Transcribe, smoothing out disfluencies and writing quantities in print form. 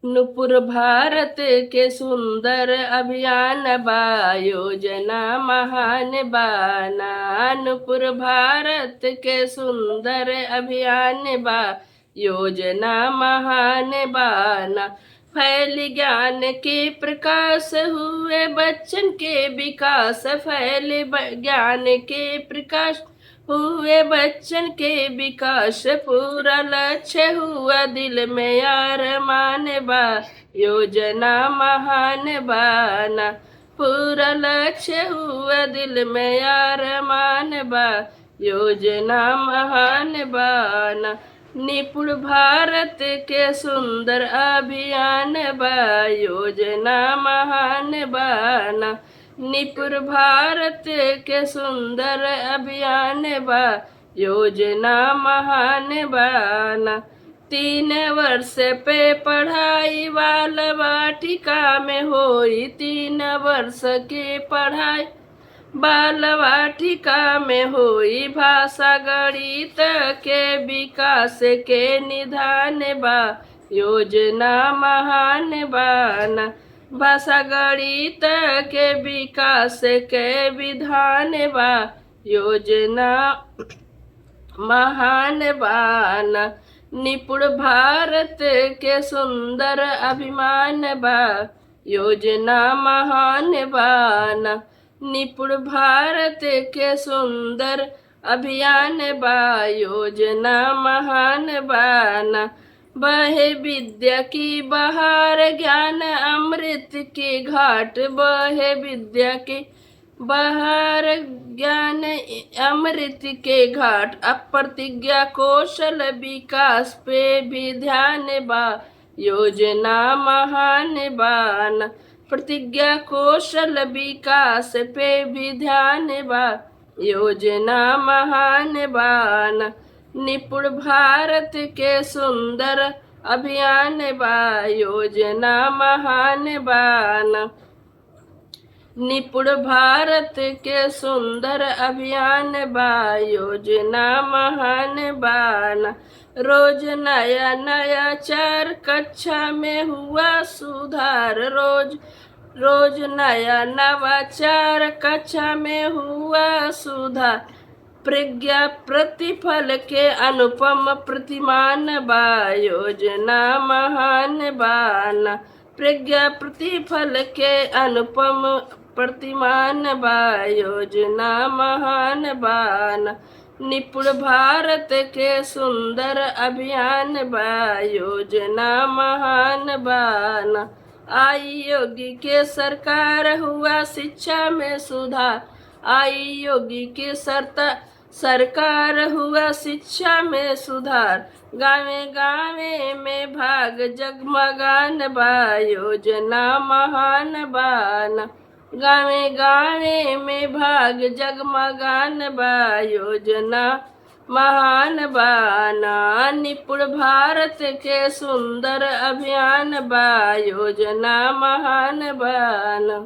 नुपुर भारत के सुंदर अभियान बा, योजना महान बाना। नुपुर भारत के सुंदर अभियान बा, योजना महान बाना। फैल ज्ञान के प्रकाश, हुए बच्चन के विकास। फैल ज्ञान के प्रकाश, हुए बच्चन के विकास। पूरा लक्ष्य हुआ दिल में यार मान बा, योजना महान बाना। पूरा लक्ष्य हुआ दिल में यार मान बा, योजना महान बाना। निपुण भारत के सुंदर अभियान बा, योजना महान बाना। निपुण भारत के सुंदर अभियान बा, योजना महान बाना। 3 वर्ष पे पढ़ाई बाल वाटिका में होई, 3 वर्ष की पढ़ाई बाल वाटिका में होई। भाषा गणित के विकास के निधान बा, योजना महान बाना। भाषा गणित के विकास के विधान बा, योजना महान बाना। निपुण भारत के सुंदर अभिमान बा, योजना महान बाना। निपुण भारत के सुंदर अभियान बा, योजना महान बाना। बहे विद्या की बहार, ज्ञान अमृत की घाट। बहे विद्या की बहार, ज्ञान अमृत के घाट। अप्रतिज्ञा कौशल विकास पे भी ध्यान बा, योजना महान बाना। प्रतिज्ञा कौशल विकास पे भी ध्यान बा, योजना महान बाना। निपुण भारत के सुंदर अभियान बा, योजना महान बाना। निपुण भारत के सुंदर अभियान बा, योजना महान बाना। रोज नया नया चार, कक्षा में हुआ सुधार। रोज नया नवाचार, कक्षा में हुआ सुधार। प्रज्ञा प्रतिफल के अनुपम प्रतिमान बा, योजना महान बाना। प्रज्ञा प्रतिफल के अनुपम प्रतिमान बा, योजना महान बाना। निपुण भारत के सुंदर अभियान बा, योजना महान बाना। आई योगी के सरकार, हुआ शिक्षा में सुधार। आई योगी की सरकार, हुआ शिक्षा में सुधार। गावे गावे में भाग जगमगान बा, योजना महान बाना। गावे गावे में भाग जगमगान बा, योजना महान बाना। निपुण भारत के सुंदर अभियान बा, योजना महान बाना।